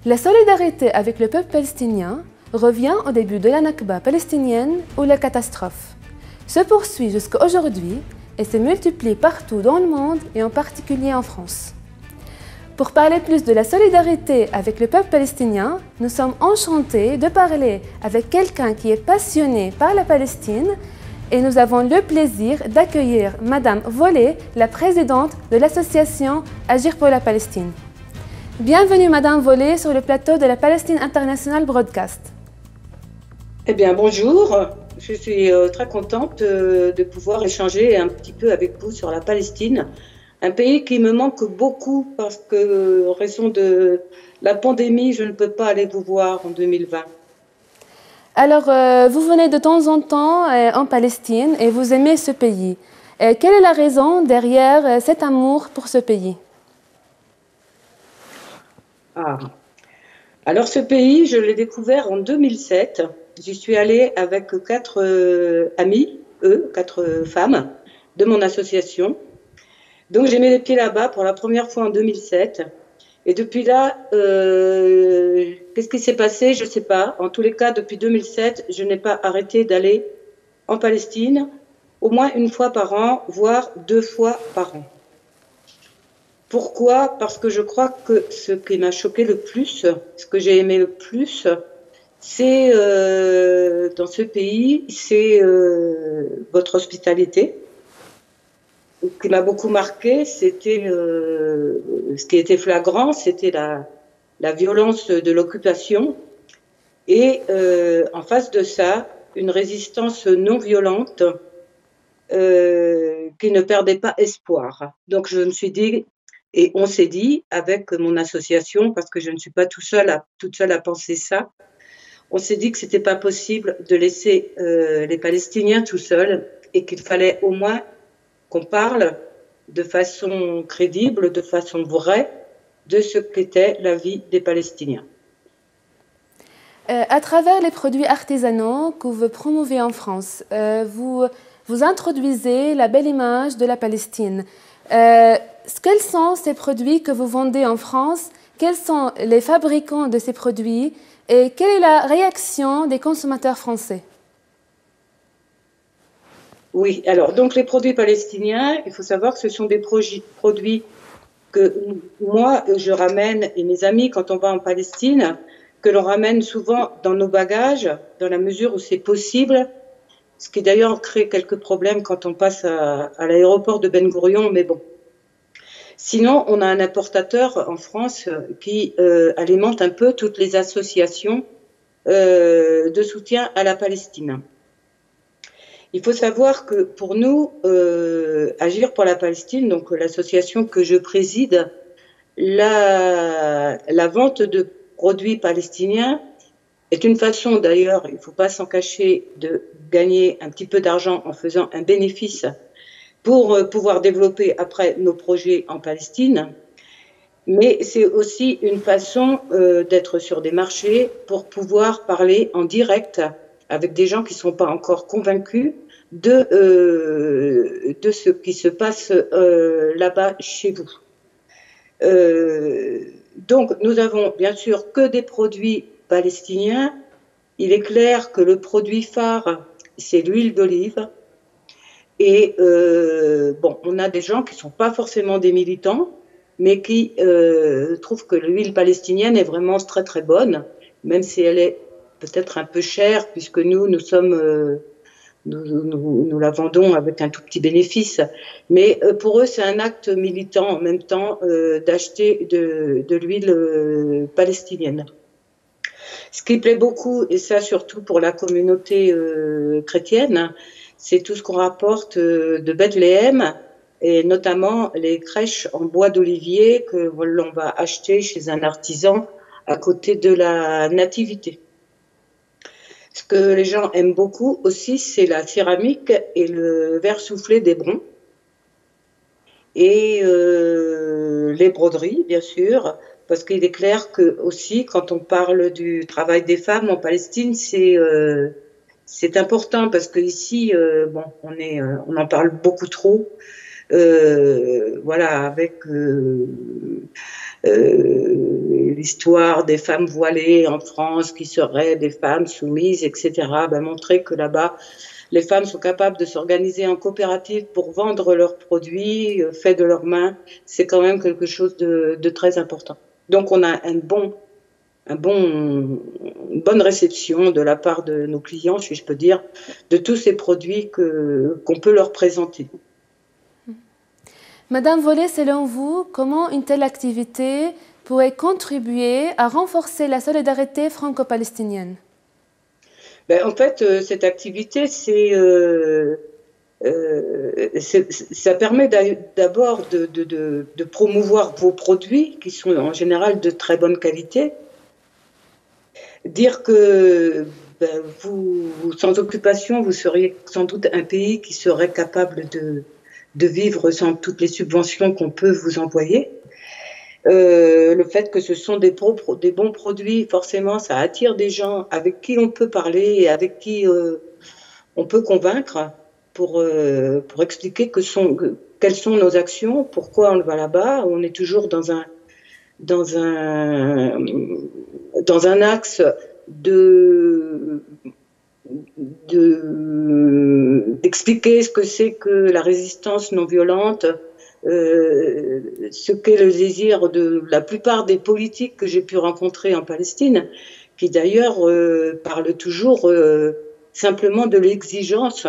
La solidarité avec le peuple palestinien revient au début de la Nakba palestinienne où la catastrophe se poursuit jusqu'à aujourd'hui et se multiplie partout dans le monde et en particulier en France. Pour parler plus de la solidarité avec le peuple palestinien, nous sommes enchantés de parler avec quelqu'un qui est passionné par la Palestine et nous avons le plaisir d'accueillir Madame Volé, la présidente de l'association Agir pour la Palestine. Bienvenue Madame Volé sur le plateau de la Palestine International Broadcast. Eh bien bonjour, je suis très contente de pouvoir échanger un petit peu avec vous sur la Palestine, un pays qui me manque beaucoup parce que en raison de la pandémie, je ne peux pas aller vous voir en 2020. Alors, vous venez de temps en temps en Palestine et vous aimez ce pays. Quelle est la raison derrière cet amour pour ce pays? Alors ce pays, je l'ai découvert en 2007. J'y suis allée avec 4 amis, quatre femmes de mon association. Donc j'ai mis les pieds là-bas pour la première fois en 2007. Et depuis là, qu'est-ce qui s'est passé? Je ne sais pas. En tous les cas, depuis 2007, je n'ai pas arrêté d'aller en Palestine, au moins une fois par an, voire 2 fois par an. Pourquoi? Parce que je crois que ce qui m'a choqué le plus, ce que j'ai aimé le plus, c'est dans ce pays, c'est votre hospitalité. Ce qui m'a beaucoup marqué, c'était ce qui était flagrant, c'était la violence de l'occupation et en face de ça, une résistance non violente qui ne perdait pas espoir. Donc je me suis dit, et on s'est dit avec mon association, parce que je ne suis pas toute seule à penser ça, on s'est dit que c'était pas possible de laisser les Palestiniens tout seuls et qu'il fallait au moins qu'on parle de façon crédible, de façon vraie, de ce qu'était la vie des Palestiniens. À travers les produits artisanaux que vous promouvez en France, vous introduisez la belle image de la Palestine. Quels sont ces produits que vous vendez en France? Quels sont les fabricants de ces produits? Et quelle est la réaction des consommateurs français? Oui, alors donc les produits palestiniens, il faut savoir que ce sont des produits que moi je ramène et mes amis quand on va en Palestine, que l'on ramène souvent dans nos bagages, dans la mesure où c'est possible, ce qui d'ailleurs crée quelques problèmes quand on passe à l'aéroport de Ben Gourion, mais bon. Sinon, on a un importateur en France qui alimente un peu toutes les associations de soutien à la Palestine. Il faut savoir que pour nous, Agir pour la Palestine, donc l'association que je préside, la vente de produits palestiniens est une façon d'ailleurs, il ne faut pas s'en cacher, de gagner un petit peu d'argent en faisant un bénéfice pour pouvoir développer après nos projets en Palestine. Mais c'est aussi une façon d'être sur des marchés pour pouvoir parler en direct avec des gens qui ne sont pas encore convaincus de ce qui se passe là-bas chez vous. Donc, nous avons bien sûr que des produits palestiniens. Il est clair que le produit phare, c'est l'huile d'olive. Et bon, on a des gens qui ne sont pas forcément des militants, mais qui trouvent que l'huile palestinienne est vraiment très très bonne, même si elle est peut-être un peu chère, puisque nous sommes... Nous la vendons avec un tout petit bénéfice. Mais pour eux, c'est un acte militant en même temps d'acheter de l'huile palestinienne. Ce qui plaît beaucoup, et ça surtout pour la communauté chrétienne, c'est tout ce qu'on rapporte de Bethléem, et notamment les crèches en bois d'olivier que l'on va acheter chez un artisan à côté de la Nativité. Ce que les gens aiment beaucoup aussi, c'est la céramique et le verre soufflé d'Hébron. Et les broderies, bien sûr, parce qu'il est clair que aussi, quand on parle du travail des femmes en Palestine, c'est important parce que ici, bon, on en parle beaucoup trop. Voilà, avec l'histoire des femmes voilées en France qui seraient des femmes soumises, etc. Montrer que là-bas, les femmes sont capables de s'organiser en coopérative pour vendre leurs produits faits de leurs mains. C'est quand même quelque chose de très important. Donc on a une bonne réception de la part de nos clients, si je peux dire, de tous ces produits qu'on peut leur présenter. Madame Vollet, selon vous, comment une telle activité pourrait contribuer à renforcer la solidarité franco-palestinienne? En fait, cette activité, ça permet d'abord de promouvoir vos produits, qui sont en général de très bonne qualité. Dire que vous, sans occupation, vous seriez sans doute un pays qui serait capable de vivre sans toutes les subventions qu'on peut vous envoyer. Le fait que ce sont des bons produits, forcément, ça attire des gens avec qui on peut parler et avec qui on peut convaincre pour expliquer quelles sont nos actions, pourquoi on va là-bas. On est toujours dans un axe d'expliquer ce que c'est que la résistance non violente, ce qu'est le désir de la plupart des politiques que j'ai pu rencontrer en Palestine, qui d'ailleurs parlent toujours simplement de l'exigence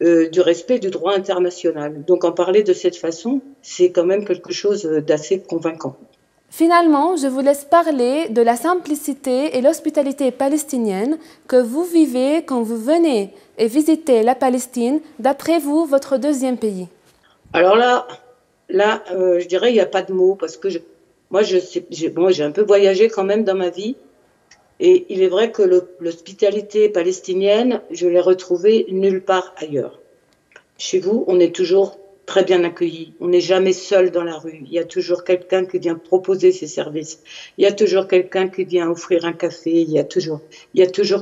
du respect du droit international. Donc en parler de cette façon, c'est quand même quelque chose d'assez convaincant. Finalement, je vous laisse parler de la simplicité et l'hospitalité palestinienne que vous vivez quand vous venez et visitez la Palestine, d'après vous, votre deuxième pays. Alors là, je dirais il n'y a pas de mots, parce que j'ai un peu voyagé quand même dans ma vie, et il est vrai que l'hospitalité palestinienne, je l'ai retrouvée nulle part ailleurs. Chez vous, on est toujours très bien accueillis, on n'est jamais seul dans la rue, il y a toujours quelqu'un qui vient proposer ses services, il y a toujours quelqu'un qui vient offrir un café, il y a toujours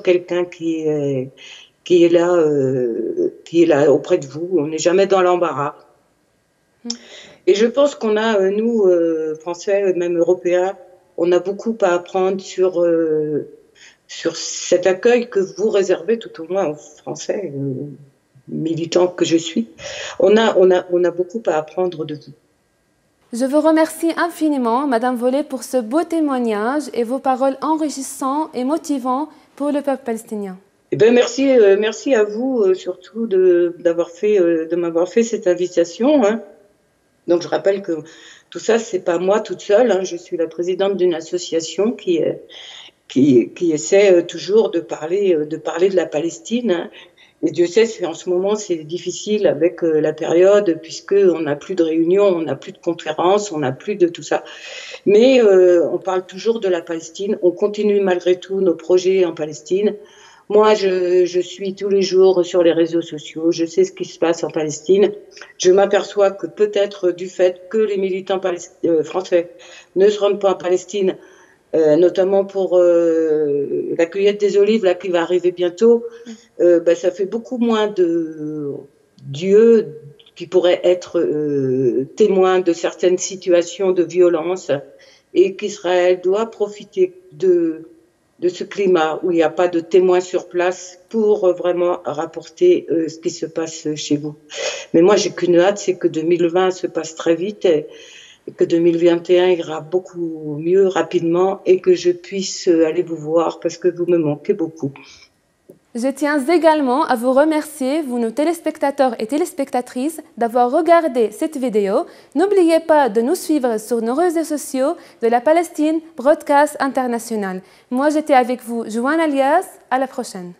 quelqu'un qui est là auprès de vous, on n'est jamais dans l'embarras. Et je pense qu'on a, nous, Français, même Européens, on a beaucoup à apprendre sur cet accueil que vous réservez, tout au moins aux Français, militants que je suis. On a beaucoup à apprendre de vous. Je vous remercie infiniment, Madame Vollet, pour ce beau témoignage et vos paroles enrichissantes et motivantes pour le peuple palestinien. Merci à vous, surtout de m'avoir fait cette invitation. Hein. Donc je rappelle que tout ça, c'est pas moi toute seule. Hein. Je suis la présidente d'une association qui essaie toujours de parler de la Palestine. Hein. Et Dieu sait, en ce moment, c'est difficile avec la période, puisqu'on n'a plus de réunions, on n'a plus de conférences, on n'a plus de tout ça. Mais on parle toujours de la Palestine. On continue malgré tout nos projets en Palestine. Moi, je suis tous les jours sur les réseaux sociaux, je sais ce qui se passe en Palestine. Je m'aperçois que peut-être du fait que les militants français ne se rendent pas en Palestine, notamment pour la cueillette des olives là, qui va arriver bientôt, ça fait beaucoup moins de Dieu qui pourraient être témoins de certaines situations de violence, et qu'Israël doit profiter de ce climat où il n'y a pas de témoins sur place pour vraiment rapporter ce qui se passe chez vous. Mais moi, j'ai qu'une hâte, c'est que 2020 se passe très vite et que 2021 ira beaucoup mieux rapidement et que je puisse aller vous voir parce que vous me manquez beaucoup. Je tiens également à vous remercier, vous nos téléspectateurs et téléspectatrices, d'avoir regardé cette vidéo. N'oubliez pas de nous suivre sur nos réseaux sociaux de la Palestine Broadcast International. Moi, j'étais avec vous, Joanne Alias. À la prochaine.